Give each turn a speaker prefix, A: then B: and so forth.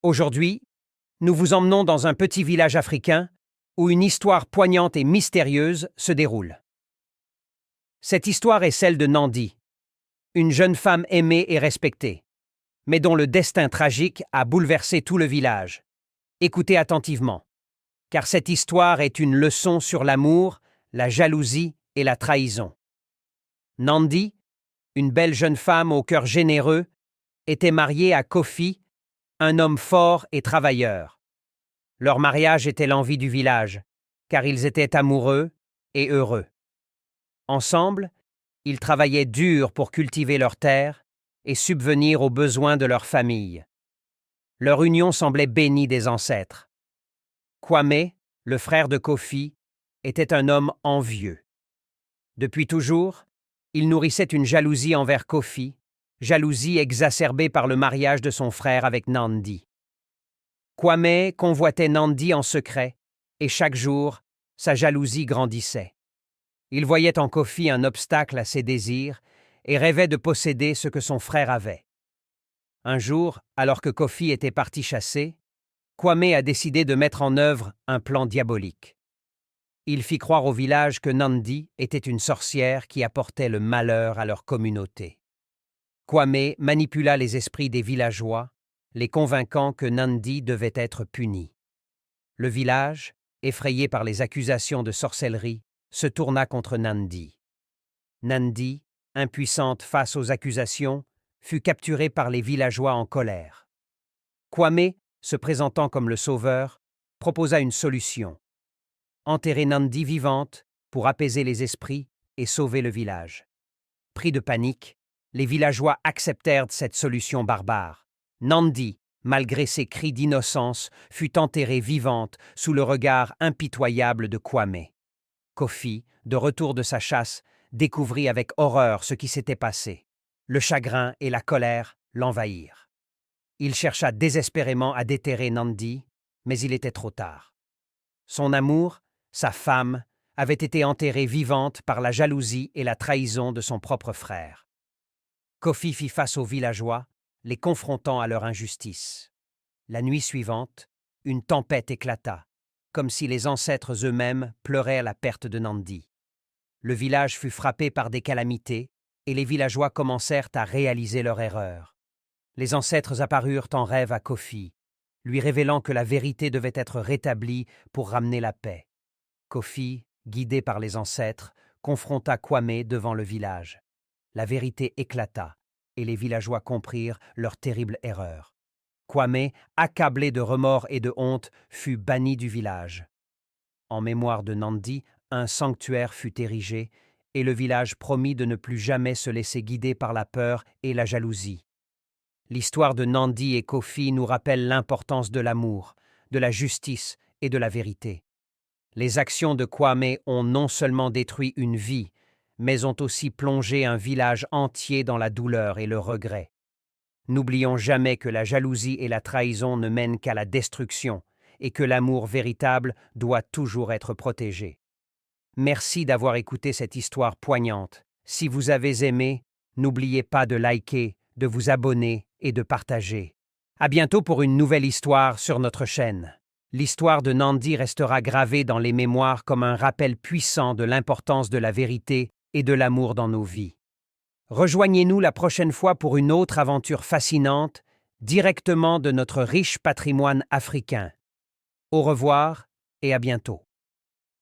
A: Aujourd'hui, nous vous emmenons dans un petit village africain où une histoire poignante et mystérieuse se déroule. Cette histoire est celle de Nandi, une jeune femme aimée et respectée, mais dont le destin tragique a bouleversé tout le village. Écoutez attentivement, car cette histoire est une leçon sur l'amour, la jalousie et la trahison. Nandi, une belle jeune femme au cœur généreux, était mariée à Kofi, un homme fort et travailleur. Leur mariage était l'envie du village, car ils étaient amoureux et heureux. Ensemble, ils travaillaient dur pour cultiver leurs terres et subvenir aux besoins de leur famille. Leur union semblait bénie des ancêtres. Kwame, le frère de Kofi, était un homme envieux. Depuis toujours, il nourrissait une jalousie envers Kofi, jalousie exacerbée par le mariage de son frère avec Nandi. Kwame convoitait Nandi en secret, et chaque jour, sa jalousie grandissait. Il voyait en Kofi un obstacle à ses désirs et rêvait de posséder ce que son frère avait. Un jour, alors que Kofi était parti chasser, Kwame a décidé de mettre en œuvre un plan diabolique. Il fit croire au village que Nandi était une sorcière qui apportait le malheur à leur communauté. Kwame manipula les esprits des villageois, les convainquant que Nandi devait être puni. Le village, effrayé par les accusations de sorcellerie, se tourna contre Nandi. Nandi, impuissante face aux accusations, fut capturée par les villageois en colère. Kwame, se présentant comme le sauveur, proposa une solution: enterrer Nandi vivante pour apaiser les esprits et sauver le village. Pris de panique, les villageois acceptèrent cette solution barbare. Nandi, malgré ses cris d'innocence, fut enterrée vivante sous le regard impitoyable de Kwame. Kofi, de retour de sa chasse, découvrit avec horreur ce qui s'était passé. Le chagrin et la colère l'envahirent. Il chercha désespérément à déterrer Nandi, mais il était trop tard. Son amour, sa femme, avait été enterrée vivante par la jalousie et la trahison de son propre frère. Kofi fit face aux villageois, les confrontant à leur injustice. La nuit suivante, une tempête éclata, comme si les ancêtres eux-mêmes pleuraient la perte de Nandi. Le village fut frappé par des calamités, et les villageois commencèrent à réaliser leur erreur. Les ancêtres apparurent en rêve à Kofi, lui révélant que la vérité devait être rétablie pour ramener la paix. Kofi, guidé par les ancêtres, confronta Kwame devant le village. La vérité éclata, et les villageois comprirent leur terrible erreur. Kwame, accablé de remords et de honte, fut banni du village. En mémoire de Nandi, un sanctuaire fut érigé, et le village promit de ne plus jamais se laisser guider par la peur et la jalousie. L'histoire de Nandi et Kofi nous rappelle l'importance de l'amour, de la justice et de la vérité. Les actions de Kwame ont non seulement détruit une vie, mais ont aussi plongé un village entier dans la douleur et le regret. N'oublions jamais que la jalousie et la trahison ne mènent qu'à la destruction et que l'amour véritable doit toujours être protégé. Merci d'avoir écouté cette histoire poignante. Si vous avez aimé, n'oubliez pas de liker, de vous abonner et de partager. À bientôt pour une nouvelle histoire sur notre chaîne. L'histoire de Nandi restera gravée dans les mémoires comme un rappel puissant de l'importance de la vérité et de l'amour dans nos vies. Rejoignez-nous la prochaine fois pour une autre aventure fascinante, directement de notre riche patrimoine africain. Au revoir et à bientôt.